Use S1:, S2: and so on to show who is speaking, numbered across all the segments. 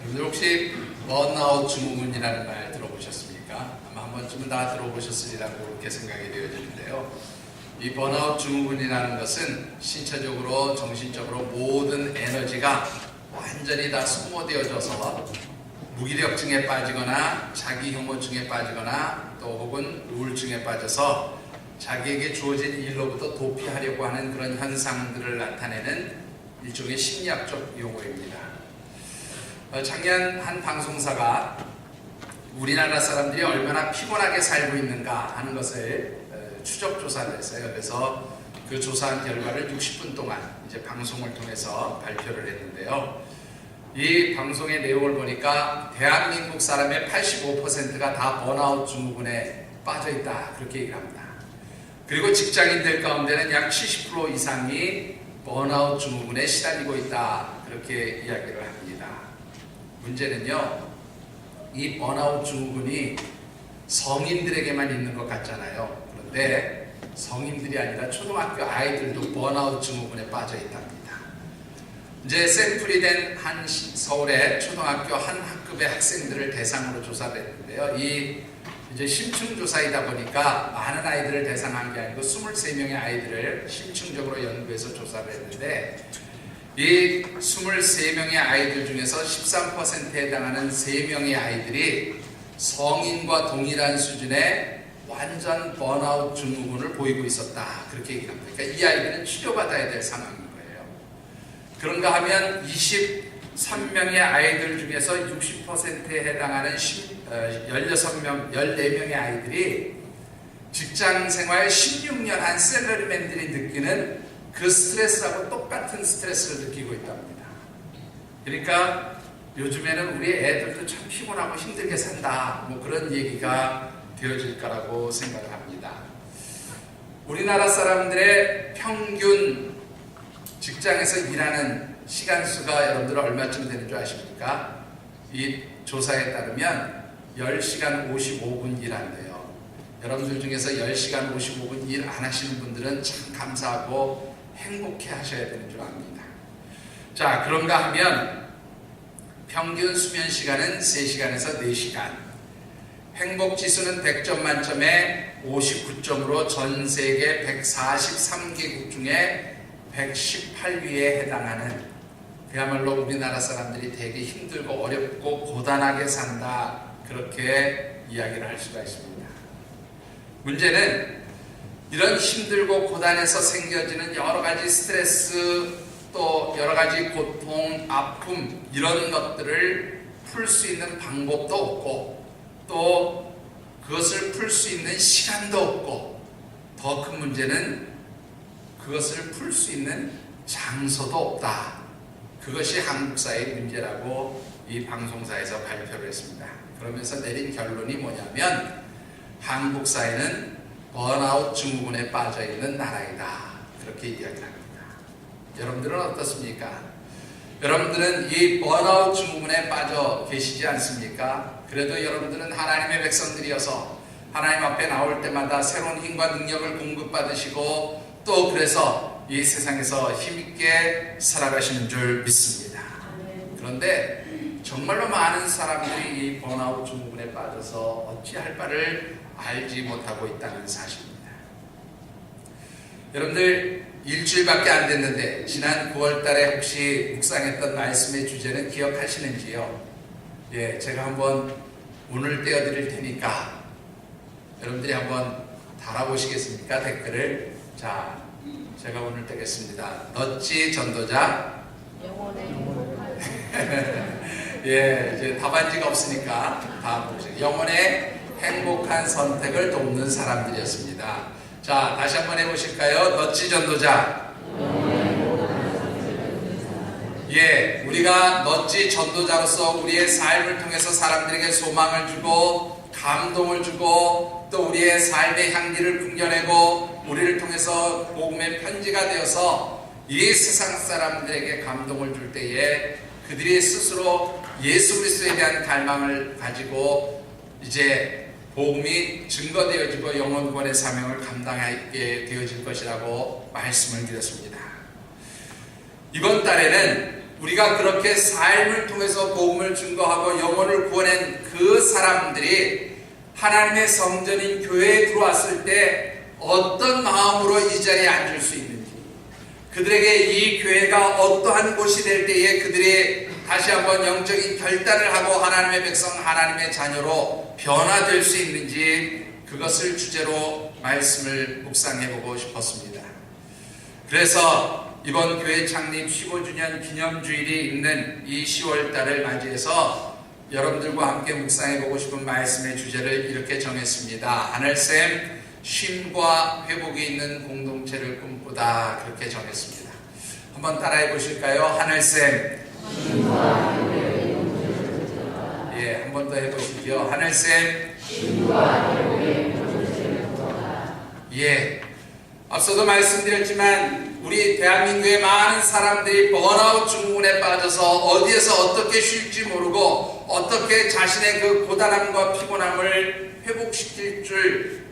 S1: 여러분들 혹시 번아웃 증후군이라는 말 들어보셨습니까? 아마 한 번쯤은 다 들어보셨으리라고 그렇게 생각이 되어지는데요. 이 번아웃 증후군이라는 것은 신체적으로 정신적으로 모든 에너지가 완전히 다 소모되어져서 무기력증에 빠지거나 자기 혐오증에 빠지거나 또 혹은 우울증에 빠져서 자기에게 주어진 일로부터 도피하려고 하는 그런 현상들을 나타내는 일종의 심리학적 용어입니다. 작년 한 방송사가 우리나라 사람들이 얼마나 피곤하게 살고 있는가 하는 것을 추적 조사를 했어요. 그래서 그 조사한 결과를 60분 동안 이제 방송을 통해서 발표를 했는데요. 이 방송의 내용을 보니까 대한민국 사람의 85%가 다 번아웃 증후군에 빠져 있다, 그렇게 얘기를 합니다. 그리고 직장인들 가운데는 약 70% 이상이 번아웃 증후군에 시달리고 있다, 그렇게 이야기를 합니다. 문제는요, 이 번아웃 증후군이 성인들에게만 있는 것 같잖아요. 그런데 성인들이 아니라 초등학교 아이들도 번아웃 증후군에 빠져 있답니다. 이제 샘플이 된 한 서울의 초등학교 한 학급의 학생들을 대상으로 조사를 했는데요. 이 이제 심층 조사이다 보니까 많은 아이들을 대상한 게 아니고 23명의 아이들을 심층적으로 연구해서 조사를 했는데, 이 23명의 아이들 중에서 13%에 해당하는 3명의 아이들이 성인과 동일한 수준의 완전 번아웃 증후군을 보이고 있었다, 그렇게 얘기를 합니다. 그러니까 이 아이들은 치료받아야 될 상황인 거예요. 그런가 하면 23명의 아이들 중에서 60%에 해당하는 14명의 아이들이 직장생활 16년 한 샐러리맨들이 느끼는 그 스트레스하고 똑같은 스트레스를 느끼고 있답니다. 그러니까 요즘에는 우리 애들도 참 피곤하고 힘들게 산다, 뭐 그런 얘기가 되어질 거라고 생각을 합니다. 우리나라 사람들의 평균 직장에서 일하는 시간 수가 여러분들 얼마쯤 되는 줄 아십니까? 이 조사에 따르면 10시간 55분 일한대요. 여러분들 중에서 10시간 55분 일 안 하시는 분들은 참 감사하고 행복해 하셔야 되는 줄 압니다. 자, 그런가 하면 평균 수면 시간은 3시간에서 4시간, 행복지수는 100점 만점에 59점으로 전 세계 143개국 중에 118위에 해당하는, 그야말로 우리나라 사람들이 되게 힘들고 어렵고 고단하게 산다, 그렇게 이야기를 할 수가 있습니다. 문제는 이런 힘들고 고단해서 생겨지는 여러 가지 스트레스, 또 여러 가지 고통, 아픔, 이런 것들을 풀 수 있는 방법도 없고, 또 그것을 풀 수 있는 시간도 없고, 더 큰 문제는 그것을 풀 수 있는 장소도 없다. 그것이 한국사의 문제라고 이 방송사에서 발표를 했습니다. 그러면서 내린 결론이 뭐냐면, 한국 사회는 번아웃 증후군에 빠져 있는 나라이다, 그렇게 이야기를 합니다. 여러분들은 어떻습니까? 여러분들은 이 번아웃 증후군에 빠져 계시지 않습니까? 그래도 여러분들은 하나님의 백성들이어서 하나님 앞에 나올 때마다 새로운 힘과 능력을 공급받으시고, 또 그래서 이 세상에서 힘있게 살아가시는 줄 믿습니다. 그런데 정말로 많은 사람들이 이 번아웃 증후군에 빠져서 어찌할 바를 알지 못하고 있다는 사실입니다. 여러분들 일주일밖에 안 됐는데 지난 9월 달에 혹시 묵상했던 말씀의 주제는 기억하시는지요? 예, 제가 한번 오늘 떼어드릴 테니까 여러분들이 한번 달아보시겠습니까? 댓글을. 자, 제가 오늘 떼겠습니다. 넛지 전도자 예, 이제 답안지가 없으니까 다 보시죠. 영혼의 행복한 선택을 돕는 사람들이었습니다. 자, 다시 한번 해보실까요? 넛지 전도자. 예, 우리가 넛지 전도자로서 우리의 삶을 통해서 사람들에게 소망을 주고 감동을 주고, 또 우리의 삶의 향기를 풍겨내고 우리를 통해서 복음의 편지가 되어서 이 세상 사람들에게 감동을 줄 때에 그들이 스스로 예수 그리스도에 대한 갈망을 가지고 이제 복음이 증거되어지고 영혼 구원의 사명을 감당하게 되어질 것이라고 말씀을 드렸습니다. 이번 달에는 우리가 그렇게 삶을 통해서 복음을 증거하고 영혼을 구원한 그 사람들이 하나님의 성전인 교회에 들어왔을 때 어떤 마음으로 이 자리에 앉을 수 있는지, 그들에게 이 교회가 어떠한 곳이 될 때에 그들이 다시 한번 영적인 결단을 하고 하나님의 백성, 하나님의 자녀로 변화될 수 있는지, 그것을 주제로 말씀을 묵상해보고 싶었습니다. 그래서 이번 교회 창립 15주년 기념주일이 있는 이 10월달을 맞이해서 여러분들과 함께 묵상해보고 싶은 말씀의 주제를 이렇게 정했습니다. 하늘샘, 쉼과 회복이 있는 공동체를 꿈꾸다, 그렇게 정했습니다. 한번 따라해 보실까요? 하늘샘, 쉼과 회복의 공동체를 꿈꾸다. 예, 한 번 더 해보시죠. 하늘샘, 쉼과 회복의 공동체를 꿈꾸다. 예, 앞서도 말씀드렸지만 우리 대한민국의 많은 사람들이 번아웃 증후군에 빠져서 어디에서 어떻게 쉴지 모르고 어떻게 자신의 그 고단함과 피곤함을 회복시킬 줄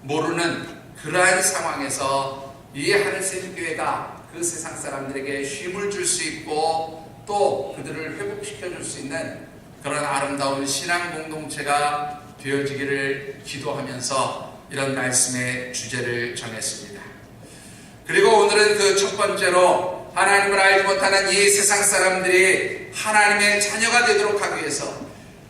S1: 모르는 그러한 상황에서 이 하늘샘 교회가 그 세상 사람들에게 쉼을 줄 수 있고 또 그들을 회복시켜 줄 수 있는 그런 아름다운 신앙 공동체가 되어지기를 기도하면서 이런 말씀의 주제를 정했습니다. 그리고 오늘은 그 첫 번째로 하나님을 알지 못하는 이 세상 사람들이 하나님의 자녀가 되도록 하기 위해서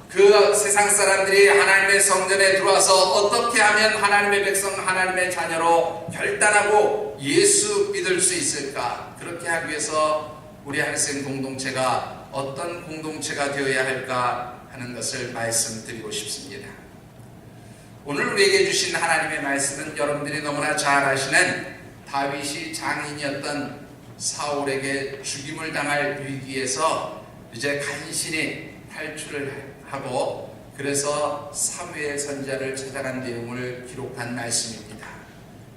S1: 그 세상 사람들이 하나님의 성전에 들어와서 어떻게 하면 하나님의 백성, 하나님의 자녀로 결단하고 예수 믿을 수 있을까, 그렇게 하기 위해서 우리 하늘샘 공동체가 어떤 공동체가 되어야 할까 하는 것을 말씀드리고 싶습니다. 오늘 우리에게 주신 하나님의 말씀은 여러분들이 너무나 잘 아시는 다윗이 장인이었던 사울에게 죽임을 당할 위기에서 이제 간신히 탈출을 하고 그래서 사무엘 선지자를 찾아간 내용을 기록한 말씀입니다.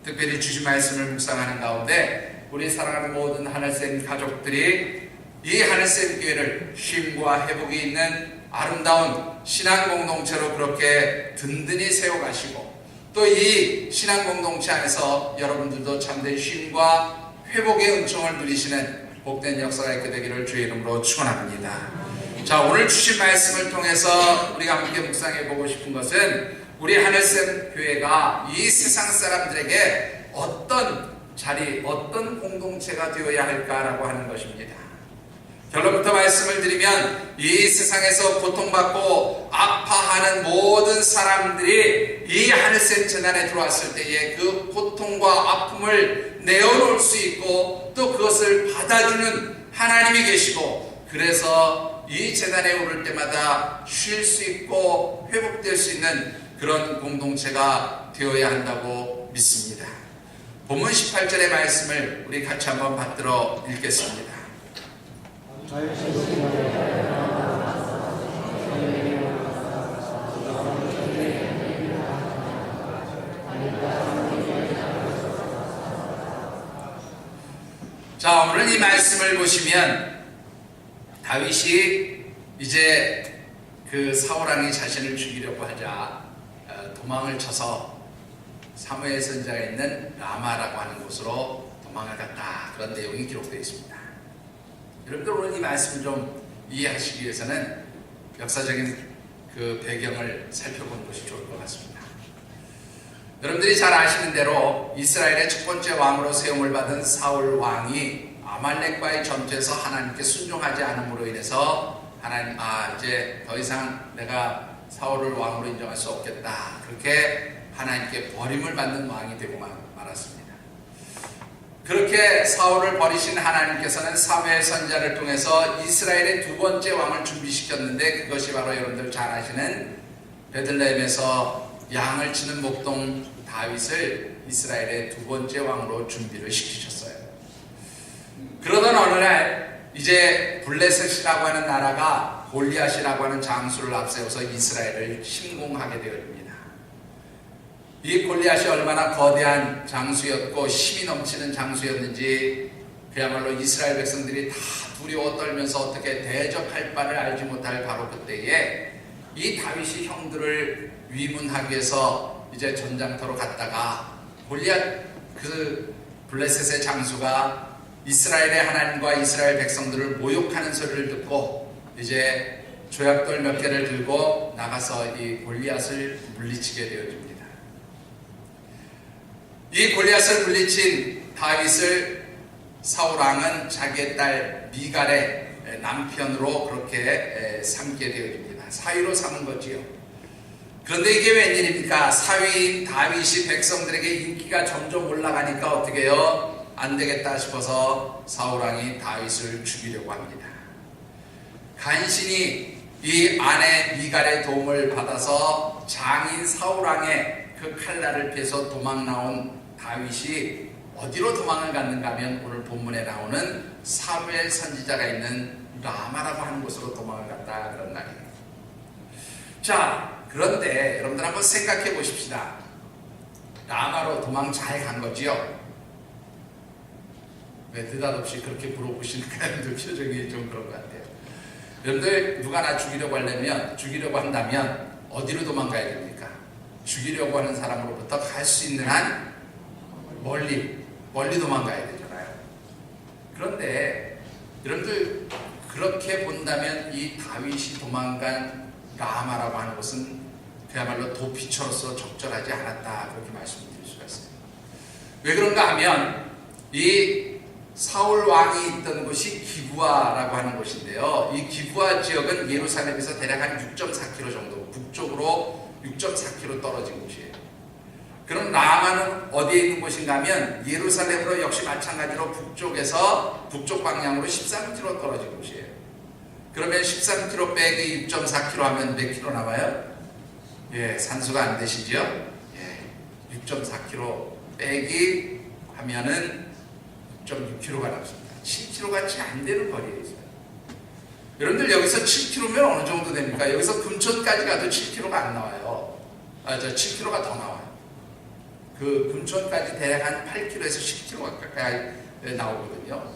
S1: 특별히 주신 말씀을 묵상하는 가운데 우리 사랑하는 모든 하늘샘 가족들이 이 하늘샘 교회를 쉼과 회복이 있는 아름다운 신앙 공동체로 그렇게 든든히 세워가시고 또 이 신앙 공동체 안에서 여러분들도 참된 쉼과 회복의 은총을 누리시는 복된 역사가 있게 되기를 주의 이름으로 축원합니다. 자, 오늘 주신 말씀을 통해서 우리가 함께 묵상해 보고 싶은 것은 우리 하늘샘 교회가 이 세상 사람들에게 어떤 자리, 어떤 공동체가 되어야 할까라고 하는 것입니다. 결론부터 말씀을 드리면 이 세상에서 고통받고 아파하는 모든 사람들이 이 하늘샘 재단에 들어왔을 때에 그 고통과 아픔을 내어놓을 수 있고 또 그것을 받아주는 하나님이 계시고 그래서 이 재단에 오를 때마다 쉴 수 있고 회복될 수 있는 그런 공동체가 되어야 한다고 믿습니다. 본문 18절의 말씀을 우리 같이 한번 받들어 읽겠습니다. 자, 오늘 이 말씀을 보시면 다윗이 이제 그 사울왕이 자신을 죽이려고 하자 도망을 쳐서 사무엘 선지자가 있는 라마라고 하는 곳으로 도망을 갔다, 그런 내용이 기록되어 있습니다. 여러분들 오늘 이 말씀을 좀 이해하시기 위해서는 역사적인 그 배경을 살펴보는 것이 좋을 것 같습니다. 여러분들이 잘 아시는 대로 이스라엘의 첫 번째 왕으로 세움을 받은 사울 왕이 아말렉과의 전투에서 하나님께 순종하지 않음으로 인해서 하나님, 이제 더 이상 내가 사울을 왕으로 인정할 수 없겠다, 그렇게 하나님께 버림을 받는 왕이 되고 말았습니다. 그렇게 사울을 버리신 하나님께서는 사무엘 선지자를 통해서 이스라엘의 두 번째 왕을 준비시켰는데 그것이 바로 여러분들 잘 아시는 베들레헴에서 양을 치는 목동 다윗을 이스라엘의 두 번째 왕으로 준비를 시키셨어요. 그러던 어느 날 이제 블레셋이라고 하는 나라가 골리앗이라고 하는 장수를 앞세워서 이스라엘을 침공하게 되었습니다. 이 골리앗이 얼마나 거대한 장수였고 힘이 넘치는 장수였는지 그야말로 이스라엘 백성들이 다 두려워 떨면서 어떻게 대적할 바를 알지 못할 바로 그때에 이 다윗이 형들을 위문하기 위해서 이제 전장터로 갔다가 골리앗 그 블레셋의 장수가 이스라엘의 하나님과 이스라엘 백성들을 모욕하는 소리를 듣고 이제 조약돌 몇 개를 들고 나가서 이 골리앗을 물리치게 되어집니다. 이 골리앗을 물리친 다윗을 사울 왕은 자기의 딸 미갈의 남편으로 그렇게 삼게 되어집니다. 사위로 삼은 거지요. 그런데 이게 웬일입니까? 사위인 다윗이 백성들에게 인기가 점점 올라가니까 어떻게 해요? 안 되겠다 싶어서 사울왕이 다윗을 죽이려고 합니다. 간신히 이 아내 미갈의 도움을 받아서 장인 사울왕의 그 칼날을 피해서 도망 나온 다윗이 어디로 도망을 갔는가 하면 오늘 본문에 나오는 사무엘 선지자가 있는 라마라고 하는 곳으로 도망을 갔다 그런 말이에요. 자, 그런데 여러분들 한번 생각해 보십시다. 라마로 도망 잘 간 거지요? 왜 느닷없이 그렇게 물어보시니까 여러분들 표정이 좀 그런 것 같아요. 여러분들 누가 나 죽이려고 한다면 어디로 도망가야 됩니까? 죽이려고 하는 사람으로부터 갈 수 있는 한 멀리 도망가야 되잖아요. 그런데 여러분들 그렇게 본다면 이 다윗이 도망간 라마라고 하는 곳은 그야말로 도피처로서 적절하지 않았다 그렇게 말씀드릴 수가 있어요. 왜 그런가 하면 이 사울 왕이 있던 곳이 기브아라고 하는 곳인데요. 이 기브아 지역은 예루살렘에서 대략 한 6.4km 정도 북쪽으로 6.4km 떨어진 곳이에요. 그럼 라마는 어디에 있는 곳인가 하면 예루살렘으로 역시 마찬가지로 북쪽 방향으로 13km 떨어진 곳이에요. 그러면 13km 빼기 6.4km 하면 몇 킬로 나와요? 예, 산수가 안 되시죠? 예, 6.4km 빼기 하면은 6.6km가 남습니다. 7km가 채 안 되는 거리에 있어요. 여러분들 여기서 7km면 어느 정도 됩니까? 여기서 금천까지 가도 7km가 안 나와요. 7km가 더 나와요. 그 금천까지 대략 한 8km에서 10km 가까이 나오거든요.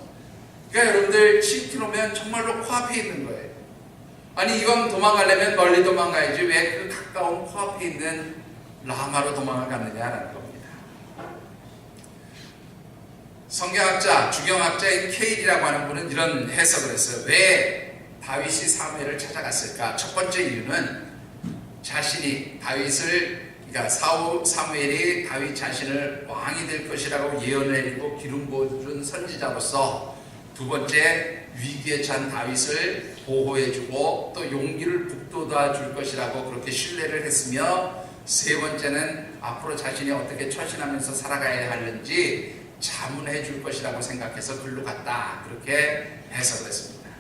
S1: 그러니까 여러분들 7km면 정말로 코앞에 있는 거예요. 아니 이왕 도망가려면 멀리 도망가야지 왜 그 가까운 코앞에 있는 라마로 도망을 갔느냐라는 겁니다. 성경학자, 주경학자인 케일이라고 하는 분은 이런 해석을 했어요. 왜 다윗이 사무엘을 찾아갔을까? 첫 번째 이유는 자신이 그러니까 사무엘이 다윗 자신을 왕이 될 것이라고 예언을 내리고 기름 부어준 선지자로서, 두 번째 위기에 처한 다윗을 보호해주고 또 용기를 북돋아 줄 것이라고 그렇게 신뢰를 했으며, 세 번째는 앞으로 자신이 어떻게 처신하면서 살아가야 하는지 자문해 줄 것이라고 생각해서 글로 갔다 그렇게 해석을 했습니다.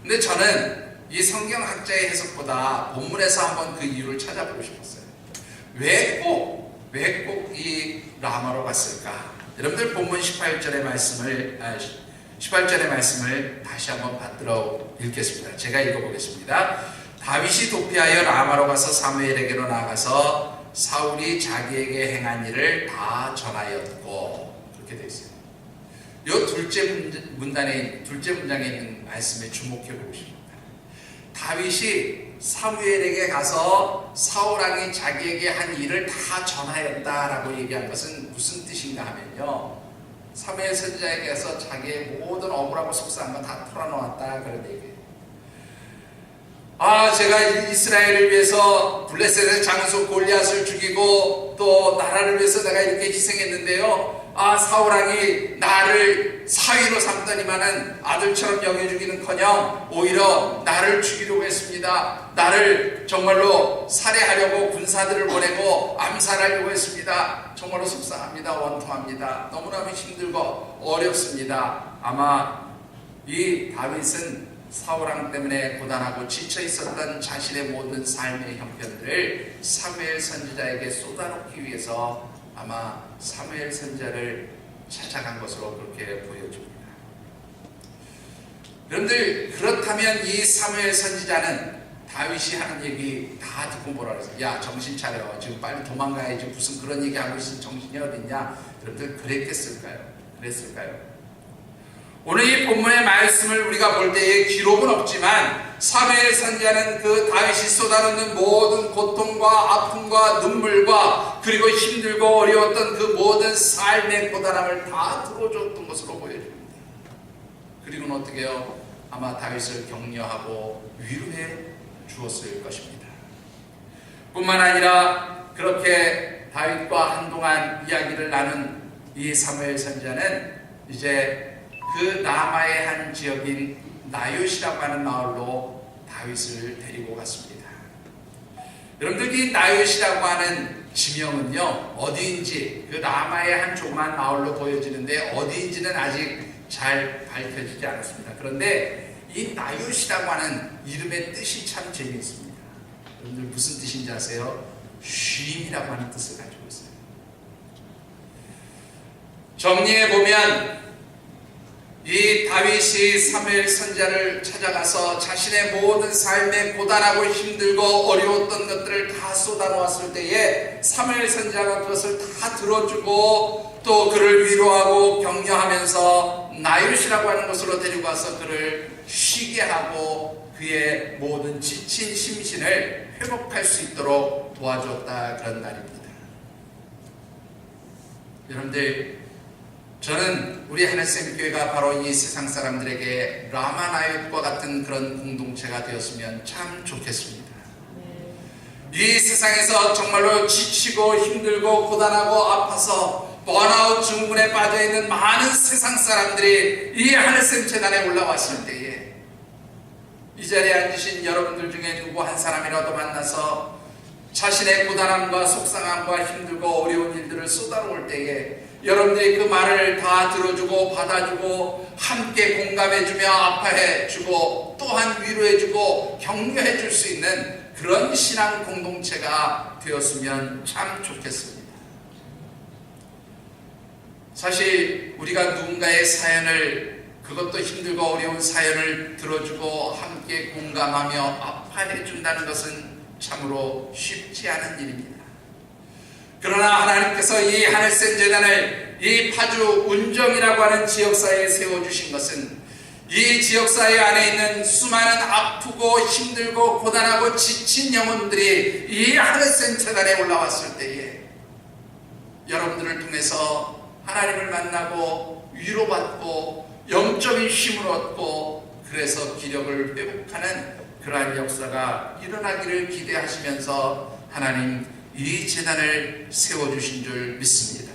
S1: 근데 저는 이 성경학자의 해석보다 본문에서 한번 그 이유를 찾아보고 싶었어요. 왜 꼭 이 라마로 갔을까? 여러분들 본문 18절의 말씀을 다시 한번 받들어 읽겠습니다. 제가 읽어보겠습니다. 다윗이 도피하여 라마로 가서 사무엘에게로 나아가서 사울이 자기에게 행한 일을 다 전하였고, 그렇게 되어 있어요. 이 둘째 문장에 있는 말씀에 주목해 보고 싶습니다. 다윗이 사무엘에게 가서 사울왕이 자기에게 한 일을 다 전하였다라고 얘기한 것은 무슨 뜻인가 하면요, 사무엘 선지자에게 가서 자기의 모든 억울하고 속상한 거 다 털어놓았다 그런 얘기예요. 제가 이스라엘을 위해서 블레셋의 장수 골리앗을 죽이고 또 나라를 위해서 내가 이렇게 희생했는데요, 사울왕이 나를 사위로 삼더니만은 아들처럼 여겨주기는커녕 오히려 나를 죽이려고 했습니다. 나를 정말로 살해하려고 군사들을 보내고 암살하려고 했습니다. 정말로 속상합니다. 원통합니다. 너무나 힘들고 어렵습니다. 아마 이 다윗은 사울왕 때문에 고단하고 지쳐 있었던 자신의 모든 삶의 형편들을 사무엘 선지자에게 쏟아놓기 위해서 아마 사무엘 선지자를 찾아간 것으로 그렇게 보여집니다. 여러분들, 그렇다면 이 사무엘 선지자는 다윗이 하는 얘기 다 듣고 뭐라 그랬어요? 야, 정신 차려. 지금 빨리 도망가야지. 무슨 그런 얘기 하고 있으면 정신이 어딨냐? 여러분들 그랬을까요? 오늘 이 본문의 말씀을 우리가 볼 때에 기록은 없지만 사무엘 선지자는 그 다윗이 쏟아놓는 모든 고통과 아픔과 눈물과 그리고 힘들고 어려웠던 그 모든 삶의 고단함을 다 들어줬던 것으로 보여집니다. 그리고는 어떻게 해요? 아마 다윗을 격려하고 위로해 주었을 것입니다. 뿐만 아니라 그렇게 다윗과 한동안 이야기를 나눈 이 사무엘 선지자는 이제 그 라마의 한 지역인 나요시라고 하는 마을로 다윗을 데리고 갔습니다. 여러분들, 이 나요시라고 하는 지명은요, 어디인지 그 라마의 한 조그만 마을로 보여지는데 어디인지는 아직 잘 밝혀지지 않았습니다. 그런데 이 나요시라고 하는 이름의 뜻이 참 재미있습니다. 여러분들 무슨 뜻인지 아세요? 쉼이라고 하는 뜻을 가지고 있어요. 정리해 보면 이 다윗이 사무엘 선지자를 찾아가서 자신의 모든 삶에 고단하고 힘들고 어려웠던 것들을 다 쏟아놓았을 때에 사무엘 선지자가 그것을 다 들어주고 또 그를 위로하고 격려하면서 나요시라고 하는 곳으로 데리고 와서 그를 쉬게 하고 그의 모든 지친 심신을 회복할 수 있도록 도와줬다, 그런 말입니다. 여러분들, 저는 우리 하늘샘 교회가 바로 이 세상 사람들에게 라마나옙과 같은 그런 공동체가 되었으면 참 좋겠습니다. 이 세상에서 정말로 지치고 힘들고 고단하고 아파서 번아웃 증후군에 빠져있는 많은 세상 사람들이 이 하늘샘 재단에 올라왔을 때에 이 자리에 앉으신 여러분들 중에 누구 한 사람이라도 만나서 자신의 고단함과 속상함과 힘들고 어려운 일들을 쏟아놓을 때에 여러분들이 그 말을 다 들어주고 받아주고 함께 공감해주며 아파해주고 또한 위로해주고 격려해줄 수 있는 그런 신앙 공동체가 되었으면 참 좋겠습니다. 사실 우리가 누군가의 사연을, 그것도 힘들고 어려운 사연을 들어주고 함께 공감하며 아파해준다는 것은 참으로 쉽지 않은 일입니다. 그러나 하나님께서 이 하늘샘 재단을 이 파주 운정이라고 하는 지역사회에 세워주신 것은 이 지역사회 안에 있는 수많은 아프고 힘들고 고단하고 지친 영혼들이 이 하늘샘 재단에 올라왔을 때에 여러분들을 통해서 하나님을 만나고 위로받고 영적인 힘을 얻고 그래서 기력을 회복하는 그러한 역사가 일어나기를 기대하시면서 하나님 이 재단을 세워주신 줄 믿습니다.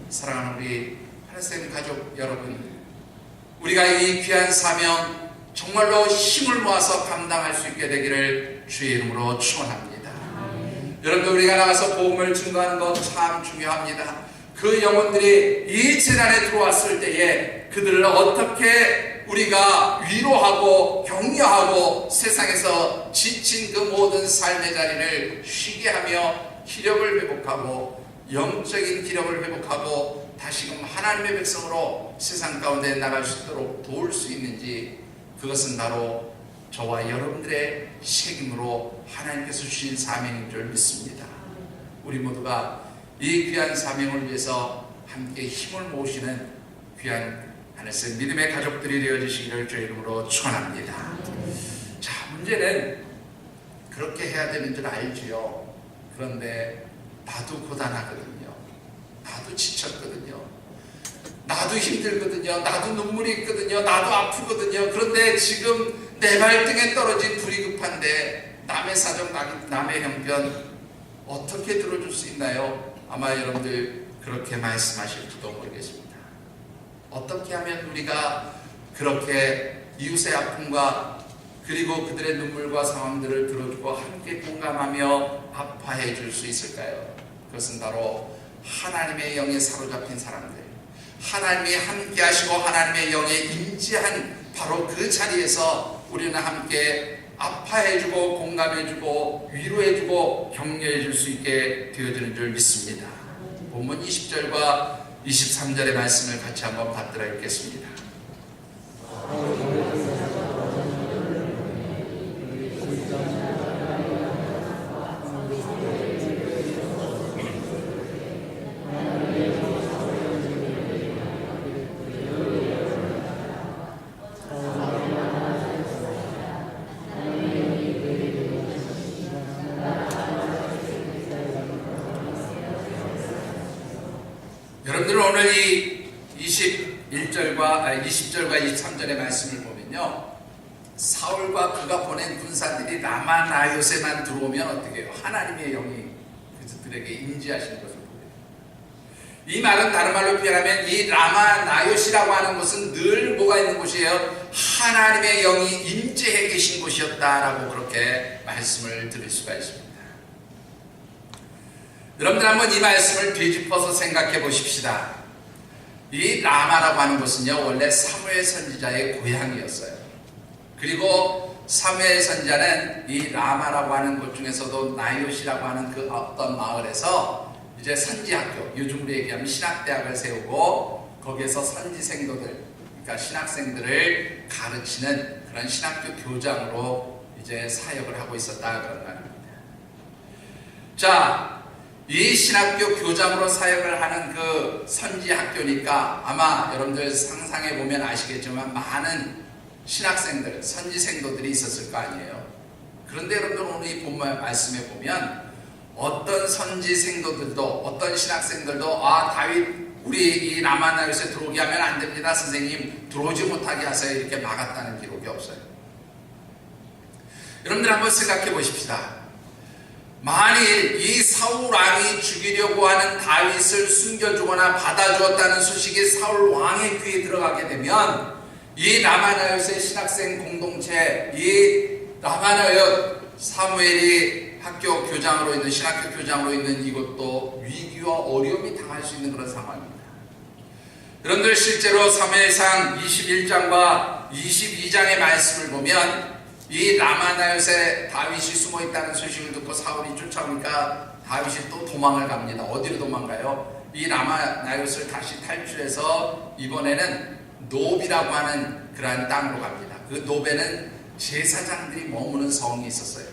S1: 사랑하는 우리 하늘샘 가족 여러분, 우리가 이 귀한 사명 정말로 힘을 모아서 감당할 수 있게 되기를 주의 이름으로 축원합니다. 여러분들, 우리가 나가서 복음을 증거하는 것 참 중요합니다. 그 영혼들이 이 재단에 들어왔을 때에 그들을 어떻게 우리가 위로하고 격려하고 세상에서 지친 그 모든 삶의 자리를 쉬게 하며 기력을 회복하고 영적인 기력을 회복하고 다시금 하나님의 백성으로 세상 가운데 나갈 수 있도록 도울 수 있는지, 그것은 바로 저와 여러분들의 책임으로 하나님께서 주신 사명인 줄 믿습니다. 우리 모두가 이 귀한 사명을 위해서 함께 힘을 모으시는 귀한 하늘샘 믿음의 가족들이 되어주시기를 주의 이름으로 축원합니다. 자, 문제는 그렇게 해야 되는 줄 알지요. 그런데 나도 고단하거든요. 나도 지쳤거든요. 나도 힘들거든요. 나도 눈물이 있거든요. 나도 아프거든요. 그런데 지금 내 발등에 떨어진 불이 급한데 남의 사정, 남의 형편 어떻게 들어줄 수 있나요? 아마 여러분들 그렇게 말씀하실지도 모르겠습니다. 어떻게 하면 우리가 그렇게 이웃의 아픔과 그리고 그들의 눈물과 상황들을 들어주고 함께 공감하며 아파해 줄 수 있을까요? 그것은 바로 하나님의 영에 사로잡힌 사람들, 하나님이 함께 하시고 하나님의 영에 임재한 바로 그 자리에서 우리는 함께 아파해주고 공감해주고 위로해주고 격려해줄 수 있게 되어지는 줄 믿습니다. 본문 20절과 23절의 말씀을 같이 한번 받들어 읽겠습니다. 여러분들 오늘 이 20절과 23절의 말씀을 보면요, 사울과 그가 보낸 군사들이 라마나요세만 들어오면 어떻게 해요? 하나님의 영이 그들에게 임재하시는 것을 보여요. 이 말은 다른 말로 표현하면 이 라마나요시라고 하는 곳은 늘 뭐가 있는 곳이에요? 하나님의 영이 임재해 계신 곳이었다라고 그렇게 말씀을 드릴 수가 있습니다. 여러분들 한번 이 말씀을 뒤집어서 생각해 보십시다. 이 라마라고 하는 곳은요, 원래 사무엘 선지자의 고향이었어요. 그리고 사무엘 선지자는 이 라마라고 하는 곳 중에서도 나요시라고 하는 그 어떤 마을에서 이제 선지학교, 요즘으로 얘기하면 신학대학을 세우고 거기에서 선지생도들, 그러니까 신학생들을 가르치는 그런 신학교 교장으로 이제 사역을 하고 있었다, 그런 말입니다. 자, 이 신학교 교장으로 사역을 하는 그 선지학교니까 아마 여러분들 상상해 보면 아시겠지만 많은 신학생들, 선지생도들이 있었을 거 아니에요. 그런데 여러분들 오늘 이 본문 말씀에 보면 어떤 선지생도들도, 어떤 신학생들도 다윗 우리 이 라마나요시에 들어오게 하면 안 됩니다, 선생님, 들어오지 못하게 하세요, 이렇게 막았다는 기록이 없어요. 여러분들 한번 생각해 보십시다. 만일 이 사울 왕이 죽이려고 하는 다윗을 숨겨주거나 받아주었다는 소식이 사울 왕의 귀에 들어가게 되면 이 라마나요스의 신학생 공동체, 이 라마나요 사무엘이 학교 교장으로 있는, 신학교 교장으로 있는 이것도 위기와 어려움이 당할 수 있는 그런 상황입니다. 여러분들 실제로 사무엘상 21장과 22장의 말씀을 보면 이 라마나요스에 다윗이 숨어있다는 소식을 듣고 사울이 쫓아오니까 다윗이 또 도망을 갑니다. 어디로 도망가요? 이 라마나요스를 다시 탈출해서 이번에는 노비라고 하는 그러한 땅으로 갑니다. 그 노베는 제사장들이 머무는 성이 있었어요.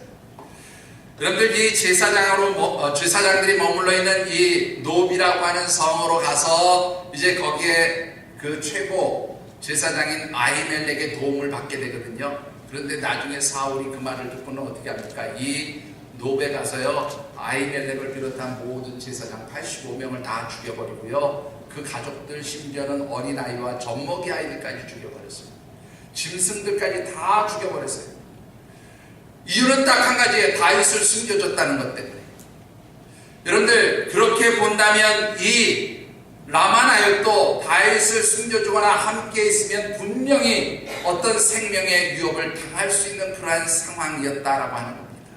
S1: 여러분들 이 제사장들이 머물러 있는 이 노비라고 하는 성으로 가서 이제 거기에 그 최고 제사장인 아히멜렉의 도움을 받게 되거든요. 그런데 나중에 사울이 그 말을 듣고는 어떻게 합니까? 이 노베 가서요, 아히멜렉을 비롯한 모든 제사장 85명을 다 죽여버리고요, 그 가족들 심지어는 어린아이와 젖먹이 아이들까지 죽여버렸어요. 짐승들까지 다 죽여버렸어요. 이유는 딱 한 가지예요. 다윗을 숨겨줬다는 것 때문에. 여러분들 그렇게 본다면 이 라마나요도 다윗을 숨겨주거나 함께 있으면 분명히 어떤 생명의 위협을 당할 수 있는 그러한 상황이었다라고 하는 겁니다.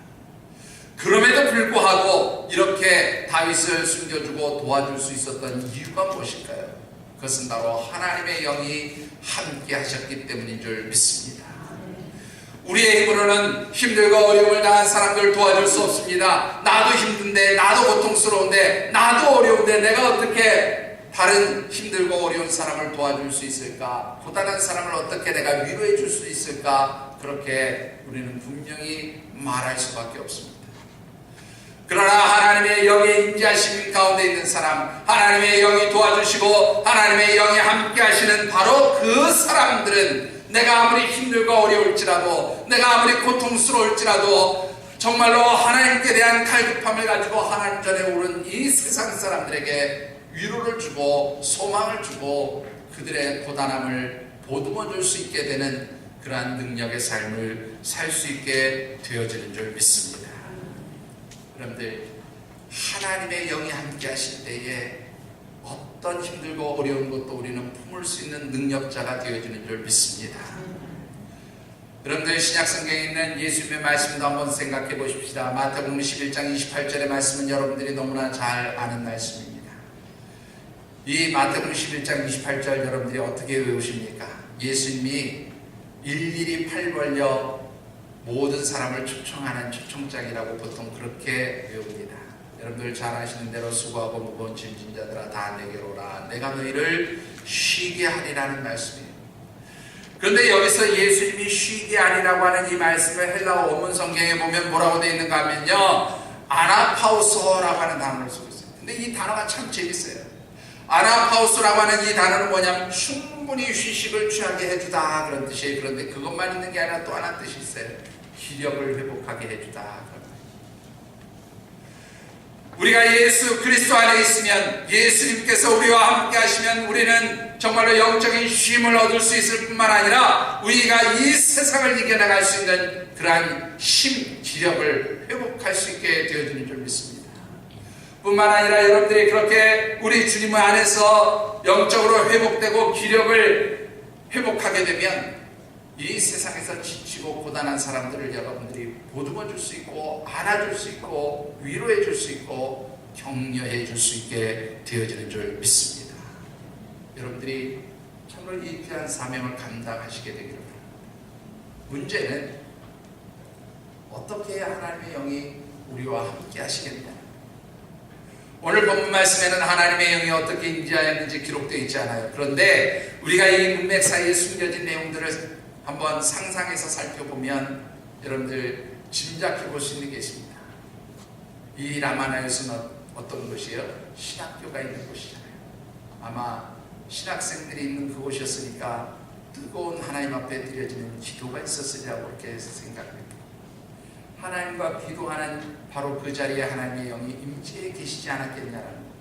S1: 그럼에도 불구하고 이렇게 다윗을 숨겨주고 도와줄 수 있었던 이유가 무엇일까요? 그것은 바로 하나님의 영이 함께 하셨기 때문인 줄 믿습니다. 우리의 힘으로는 힘들고 어려움을 당한 사람들 도와줄 수 없습니다. 나도 힘든데, 나도 고통스러운데, 나도 어려운데 내가 어떻게 다른 힘들고 어려운 사람을 도와줄 수 있을까? 고단한 사람을 어떻게 내가 위로해 줄 수 있을까? 그렇게 우리는 분명히 말할 수밖에 없습니다. 그러나 하나님의 영의 임재하심 가운데 있는 사람, 하나님의 영이 도와주시고 하나님의 영이 함께 하시는 바로 그 사람들은 내가 아무리 힘들고 어려울지라도, 내가 아무리 고통스러울지라도 정말로 하나님께 대한 갈급함을 가지고 하나님 전에 오른 이 세상 사람들에게 위로를 주고 소망을 주고 그들의 고단함을 보듬어 줄 수 있게 되는 그러한 능력의 삶을 살 수 있게 되어지는 줄 믿습니다. 여러분들 하나님의 영이 함께 하실 때에 어떤 힘들고 어려운 것도 우리는 품을 수 있는 능력자가 되어지는 줄 믿습니다. 여러분들 신약성경에 있는 예수님의 말씀도 한번 생각해 보십시다. 마태복음 11장 28절의 말씀은 여러분들이 너무나 잘 아는 말씀입니다. 이 마태복음 11장 28절 여러분들이 어떻게 외우십니까? 예수님이 일일이 팔 벌려 모든 사람을 초청하는 초청장이라고 보통 그렇게 외웁니다. 여러분들 잘 아시는 대로 수고하고 무거운 짐진 자들아 다 내게로 오라, 내가 너희를 쉬게 하리라는 말씀이에요. 그런데 여기서 예수님이 쉬게 하리라고 하는 이 말씀을 헬라어 원문 성경에 보면 뭐라고 되어 있는가 하면요, 아나파우소라고 하는 단어를 쓰고 있어요. 근데 이 단어가 참 재밌어요. 아나파우소라고 하는 이 단어는 뭐냐면 충분히 휴식을 취하게 해주다 그런 뜻이에요. 그런데 그것만 있는 게 아니라 또 하나 뜻이 있어요. 기력을 회복하게 해주다. 우리가 예수 그리스도 안에 있으면, 예수님께서 우리와 함께 하시면 우리는 정말로 영적인 쉼을 얻을 수 있을 뿐만 아니라 우리가 이 세상을 이겨나갈 수 있는 그러한 힘, 기력을 회복할 수 있게 되어지는 줄 믿습니다. 뿐만 아니라 여러분들이 그렇게 우리 주님 안에서 영적으로 회복되고 기력을 회복하게 되면 이 세상에서 지치고 고단한 사람들을 여러분들이 보듬어 줄 수 있고, 안아줄 수 있고, 위로해 줄 수 있고, 격려해 줄 수 있게 되어지는 줄 믿습니다. 여러분들이 참으로 이 귀한 사명을 감당하시게 되기를 바랍니다. 문제는 어떻게 해야 하나님의 영이 우리와 함께 하시겠냐? 오늘 본문 말씀에는 하나님의 영이 어떻게 임재하였는지 기록되어 있지 않아요. 그런데 우리가 이 문맥 사이에 숨겨진 내용들을 한번 상상해서 살펴보면 여러분들 짐작해 볼 수 있는 게 있습니다. 이 라마나요스는 어떤 곳이에요? 신학교가 있는 곳이잖아요. 아마 신학생들이 있는 그곳이었으니까 뜨거운 하나님 앞에 드려지는 기도가 있었으리라고 그렇게 생각합니다. 하나님과 기도하는 바로 그 자리에 하나님의 영이 임재해 계시지 않았겠냐라는 것.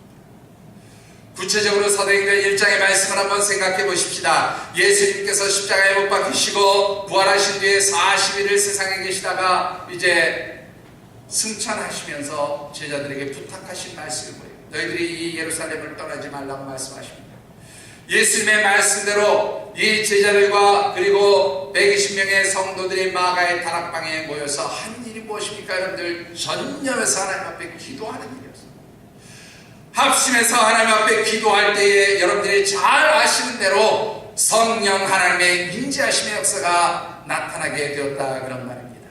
S1: 구체적으로 사도행전 1장의 말씀을 한번 생각해 보십시다. 예수님께서 십자가에 못 박히시고 부활하신 뒤에 40일을 세상에 계시다가 이제 승천하시면서 제자들에게 부탁하신 말씀이 뭐예요? 너희들이 이 예루살렘을 떠나지 말라고 말씀하십니다. 예수님의 말씀대로 이 제자들과 그리고 120명의 성도들이 마가의 다락방에 모여서 한 일이 무엇입니까? 여러분들 전념해서 하나님 앞에 기도하는 일이었어요. 합심해서 하나님 앞에 기도할 때에 여러분들이 잘 아시는 대로 성령 하나님의 임재하심의 역사가 나타나게 되었다, 그런 말입니다.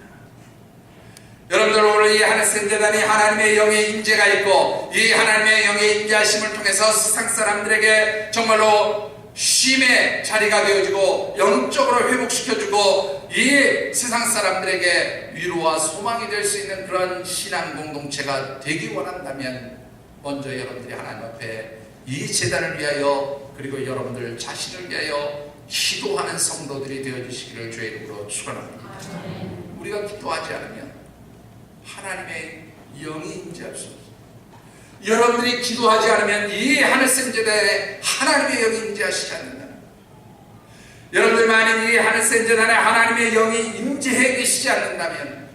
S1: 여러분들 오늘 이 하늘센재단이 하나님의 영의 임재가 있고 이 하나님의 영의 임재하심을 통해서 세상 사람들에게 정말로 쉼의 자리가 되어지고 영적으로 회복시켜주고 이 세상 사람들에게 위로와 소망이 될 수 있는 그런 신앙 공동체가 되기 원한다면 먼저 여러분들이 하나님 앞에 이 재단을 위하여 그리고 여러분들 자신을 위하여 기도하는 성도들이 되어주시기를 주의 이름으로 축원합니다. 우리가 기도하지 않으면 하나님의 영이 임재할 수 없습니다. 여러분들이 기도하지 않으면 이 하늘센재단에 하나님의 영이 임재하시지 않는다. 여러분들 만약 이 하늘센재단에 하나님의 영이 임재해 계시지 않는다면,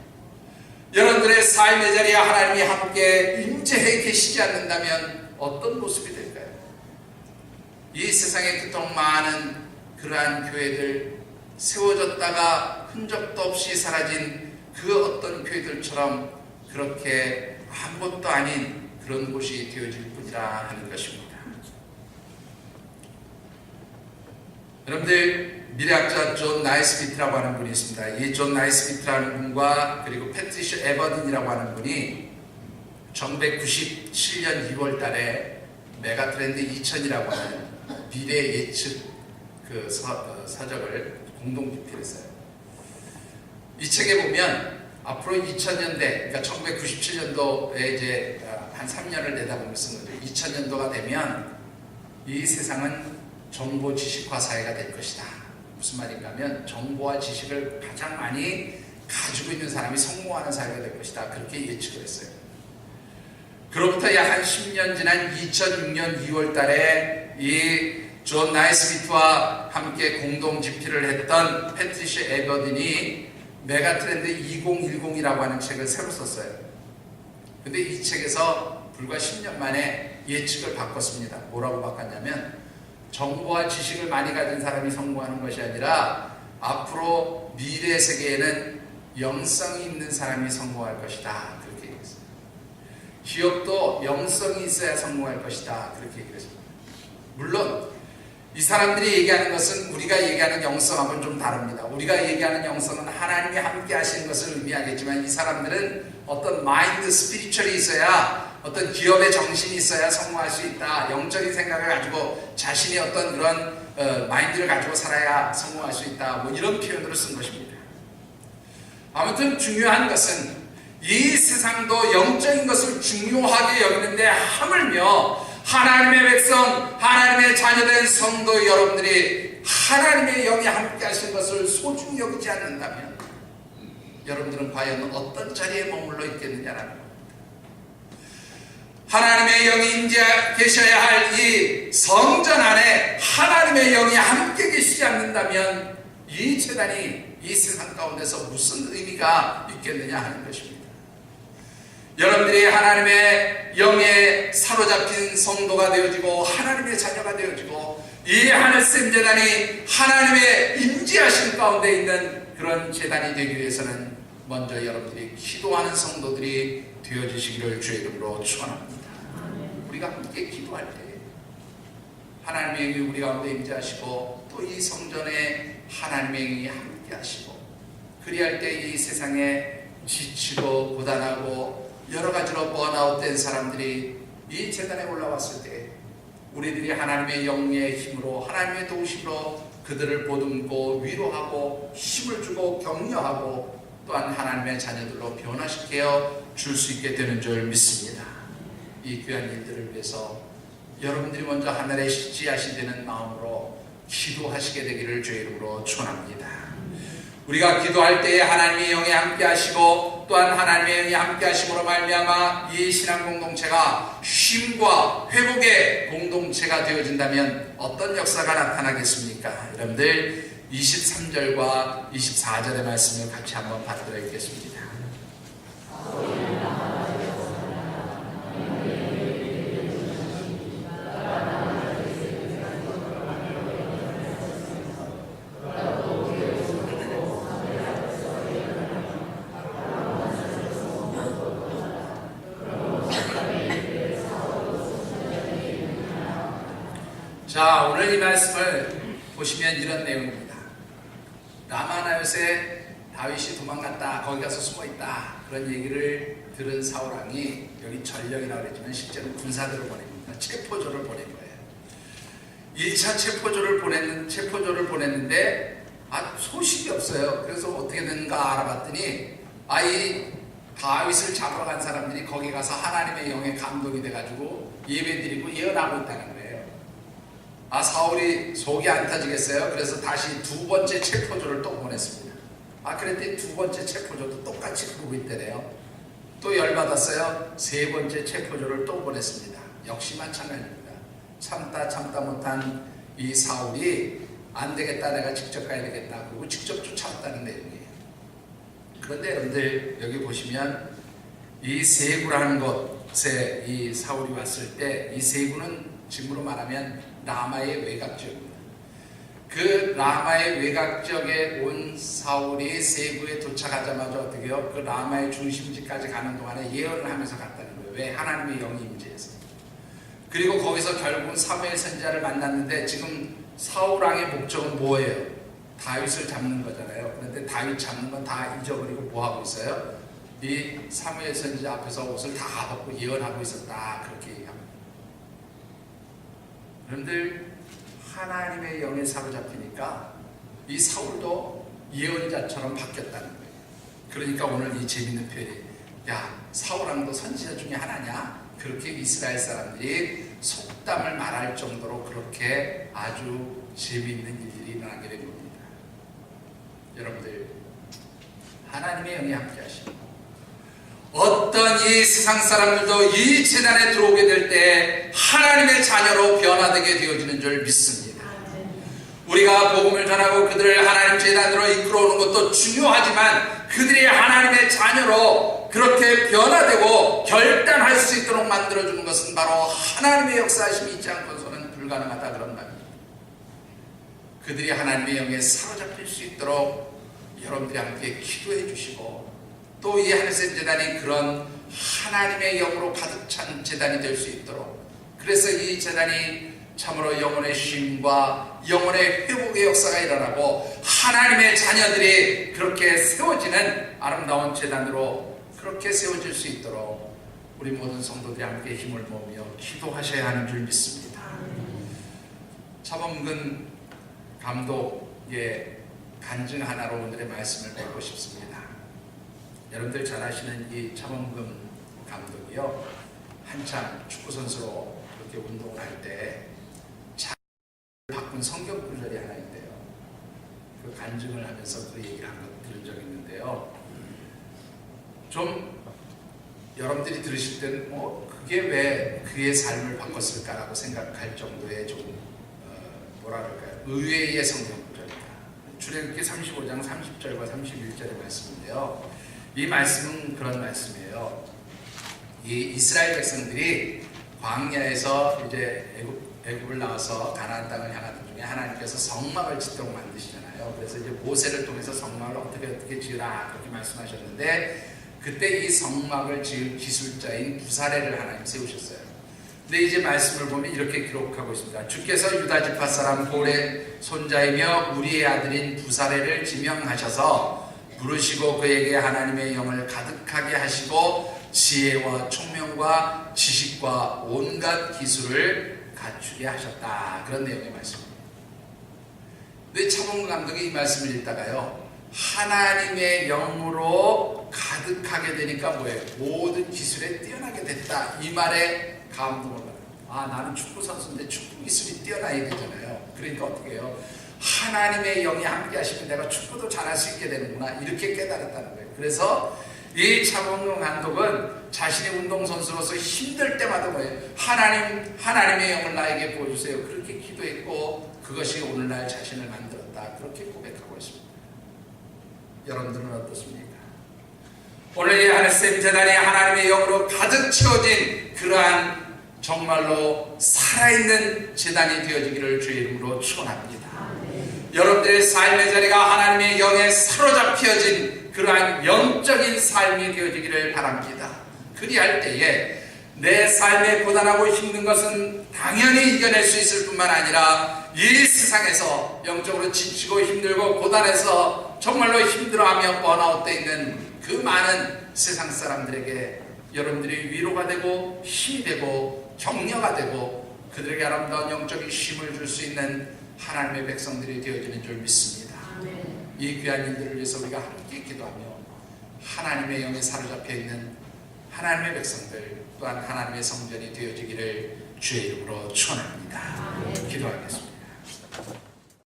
S1: 여러분들의 삶의 자리에 하나님이 함께 임재해 계시지 않는다면 어떤 모습이 될까요? 이 세상에 그토록 많은 그러한 교회들, 세워졌다가 흔적도 없이 사라진 그 어떤 교회들처럼 그렇게 아무것도 아닌 그런 곳이 되어질 뿐이라 하는 것입니다. 여러분들 미래학자 존 나이스미트라고 하는 분이 있습니다. 이 존 나이스미트라는 분과 그리고 패트리셔 에버든이라고 하는 분이 1997년 2월 달에 메가트렌드 2000이라고 하는 미래 예측 그 서적을 공동 집필했어요. 이 책에 보면 앞으로 2000년대, 그러니까 1997년도에 이제 한 3년을 내다보며 쓴 거죠. 2000년도가 되면 이 세상은 정보 지식화 사회가 될 것이다. 무슨 말인가 하면 정보와 지식을 가장 많이 가지고 있는 사람이 성공하는 사회가 될 것이다. 그렇게 예측을 했어요. 그로부터 약 한 10년 지난 2006년 2월 달에 이 존 나이스미트와 함께 공동 집필을 했던 패트리셔 에버든이 메가트렌드 2010이라고 하는 책을 새로 썼어요. 근데 이 책에서 불과 10년 만에 예측을 바꿨습니다. 뭐라고 바꿨냐면 정보와 지식을 많이 가진 사람이 성공하는 것이 아니라 앞으로 미래 세계에는 영성이 있는 사람이 성공할 것이다. 그렇게 얘기했어요. 기업도 영성이 있어야 성공할 것이다. 그렇게 얘기했습니다. 물론 이 사람들이 얘기하는 것은 우리가 얘기하는 영성하고는 좀 다릅니다. 우리가 얘기하는 영성은 하나님이 함께 하시는 것을 의미하겠지만 이 사람들은 어떤 마인드 스피리추얼이 있어야, 어떤 기업의 정신이 있어야 성공할 수 있다. 영적인 생각을 가지고 자신이 어떤 그런 마인드를 가지고 살아야 성공할 수 있다. 뭐 이런 표현으로 쓴 것입니다. 아무튼 중요한 것은 이 세상도 영적인 것을 중요하게 여기는데 하물며 하나님의 백성, 하나님의 자녀된 성도 여러분들이 하나님의 영이 함께 하신 것을 소중히 여기지 않는다면 여러분들은 과연 어떤 자리에 머물러 있겠느냐라는 겁니다. 하나님의 영이 임재 계셔야 할 이 성전 안에 하나님의 영이 함께 계시지 않는다면 이 제단이 이 세상 가운데서 무슨 의미가 있겠느냐 하는 것입니다. 여러분들이 하나님의 영에 사로잡힌 성도가 되어지고 하나님의 자녀가 되어지고 이 하늘샘 제단이 하나님의 임재하신 가운데 있는 그런 제단이 되기 위해서는 먼저 여러분들이 기도하는 성도들이 되어주시기를 주의 이름으로 축원합니다. 우리가 함께 기도할 때 하나님의 영이 우리 가운데 임재하시고 또 이 성전에 하나님의 영이 함께 하시고 그리할 때 이 세상에 지치고 고단하고 여러 가지로 번아웃된 사람들이 이 제단에 올라왔을 때 우리들이 하나님의 영의 힘으로 하나님의 도우심으로 그들을 보듬고 위로하고 힘을 주고 격려하고 또한 하나님의 자녀들로 변화시켜 줄 수 있게 되는 줄 믿습니다. 이 귀한 일들을 위해서 여러분들이 먼저 하늘에 씨앗이 되는 마음으로 기도하시게 되기를 주의 이름으로 축원합니다. 우리가 기도할 때에 하나님의 영이 함께 하시고 또한 하나님의 영이 함께 하심으로 말미암아 이 신앙 공동체가 쉼과 회복의 공동체가 되어진다면 어떤 역사가 나타나겠습니까? 여러분들 23절과 24절의 말씀을 같이 한번 받들어 읽겠습니다. 자, 오늘 이 말씀을 보시면 이런 내용입니다. 라마나요새 다윗이 도망갔다, 거기 가서 숨어있다, 그런 얘기를 들은 사울왕이 여기 전령이라고 그랬지만 실제로 군사들을 보냅니다. 체포조를 보낸 거예요. 1차 체포조를 보냈는데 소식이 없어요. 그래서 어떻게 됐는가 알아봤더니 이 다윗을 잡으러 간 사람들이 거기 가서 하나님의 영에 감동이 돼가지고 예배드리고 예언하고 있다는 거예요. 사울이 속이 안 타지겠어요? 그래서 다시 두 번째 체포조를 또 보냈습니다. 그랬더니 두 번째 체포조도 똑같이 그러고 있대네요. 또 열받았어요. 세 번째 체포조를 또 보냈습니다. 역시 마찬가지입니다. 참다 못한 이 사울이 안 되겠다, 내가 직접 가야 되겠다, 그리고 직접 쫓아왔다는 내용이에요. 그런데 여러분들 여기 보시면 이 세구라는 곳에 이 사울이 왔을 때 이 세구는 지금으로 말하면 라마의 외곽지역입니다. 그 라마의 외곽지역에 온 사울이 세구에 도착하자마자 어떻게 해요? 그 라마의 중심지까지 가는 동안에 예언을 하면서 갔다는 거예요. 왜? 하나님의 영이 임재해서. 그리고 거기서 결국은 사무엘 선지자를 만났는데 지금 사울왕의 목적은 뭐예요? 다윗을 잡는 거잖아요. 그런데 다윗 잡는 건 다 잊어버리고 뭐 하고 있어요? 이 사무엘 선지자 앞에서 옷을 다 벗고 예언하고 있었다, 그렇게 얘기합니다. 그런데 하나님의 영에 사로잡히니까 이 사울도 예언자처럼 바뀌었다는 거예요. 그러니까 오늘 이 재밌는 표현이, 사울왕도 선지자 중에 하나냐? 그렇게 이스라엘 사람들이 속담을 말할 정도로 그렇게 아주 재미있는 일들이 일어나게 된 겁니다. 여러분들, 하나님의 영이 함께 하시고 어떤 이 세상 사람들도 이 재단에 들어오게 될 때 하나님의 자녀로 변화되게 되어지는 줄 믿습니다. 우리가 복음을 전하고 그들을 하나님 재단으로 이끌어오는 것도 중요하지만 그들이 하나님의 자녀로 그렇게 변화되고 결단할 수 있도록 만들어주는 것은 바로 하나님의 역사하심이 있지 않고서는 불가능하다, 그런 말입니다. 그들이 하나님의 영에 사로잡힐 수 있도록 여러분들이 함께 기도해 주시고 또 이 하늘샘 재단이 그런 하나님의 영으로 가득 찬 재단이 될 수 있도록, 그래서 이 재단이 참으로 영혼의 쉼과 영혼의 회복의 역사가 일어나고 하나님의 자녀들이 그렇게 세워지는 아름다운 재단으로 그렇게 세워질 수 있도록 우리 모든 성도들이 함께 힘을 모으며 기도하셔야 하는 줄 믿습니다. 차범근 감독의 간증 하나로 오늘의 말씀을 맺고 싶습니다. 여러분들 잘 아시는 이 차범근 감독이요, 한참 축구선수로 그렇게 운동을 할 때 바꾼 성경 구절이 하나 있대요. 그 간증을 하면서 그 얘기를 한번 들은 적이 있는데요. 좀 여러분들이 들으실 때는 그게 왜 그의 삶을 바꿨을까라고 생각할 정도의 좀 뭐라 그럴까요? 의외의 성경 구절입니다. 출애굽기 35장 30절과 31절의 말씀인데요. 이 말씀은 그런 말씀이에요. 이 이스라엘 백성들이 광야에서 이제 애굽을 나와서 가나안 땅을 향하는 중에 하나님께서 성막을 짓도록 만드시잖아요. 그래서 이제 모세를 통해서 성막을 어떻게 지으라 그렇게 말씀하셨는데, 그때 이 성막을 지을 기술자인 부사레를 하나님 세우셨어요. 근데 이제 말씀을 보면 이렇게 기록하고 있습니다. 주께서 유다 지파 사람 볼의 손자이며 우리의 아들인 부사레를 지명하셔서 부르시고 그에게 하나님의 영을 가득하게 하시고 지혜와 총명과 지식과 온갖 기술을 갖추게 하셨다. 그런 내용의 말씀입니다. 근데 차범근 감독이 이 말씀을 읽다가요, 하나님의 영으로 가득하게 되니까 뭐예요? 모든 기술에 뛰어나게 됐다. 이 말에 감동을 받아요. 나는 축구 선수인데 축구 기술이 뛰어나야 되잖아요. 그러니까 어떻게 해요? 하나님의 영이 함께 하시면 내가 축구도 잘할 수 있게 되는구나. 이렇게 깨달았다는 거예요. 그래서 이 차범근 감독은 자신의 운동선수로서 힘들 때마다 뭐예요? 하나님의 영을 나에게 보여주세요. 그렇게 기도했고 그것이 오늘날 자신을 만들었다. 그렇게 고백하고 있습니다. 여러분들은 어떻습니까? 오늘 이 하늘샘 재단이 하나님의 영으로 가득 채워진 그러한 정말로 살아있는 재단이 되어지기를 주의 이름으로 축원합니다. 여러분들의 삶의 자리가 하나님의 영에 사로잡혀진 그러한 영적인 삶이 되어지기를 바랍니다. 그리할 때에 내 삶에 고단하고 힘든 것은 당연히 이겨낼 수 있을 뿐만 아니라 이 세상에서 영적으로 지치고 힘들고 고단해서 정말로 힘들어하며 번아웃되어 있는 그 많은 세상 사람들에게 여러분들이 위로가 되고 힘이 되고 격려가 되고 그들에게 아름다운 영적인 쉼을 줄 수 있는 하나님의 백성들이 되어지는 줄 믿습니다. 이 귀한 일들을 위해서 우리가 함께 기도하며 하나님의 영에 사로잡혀 있는 하나님의 백성들 또한 하나님의 성전이 되어지기를 주의 이름으로 축원합니다. 기도하겠습니다.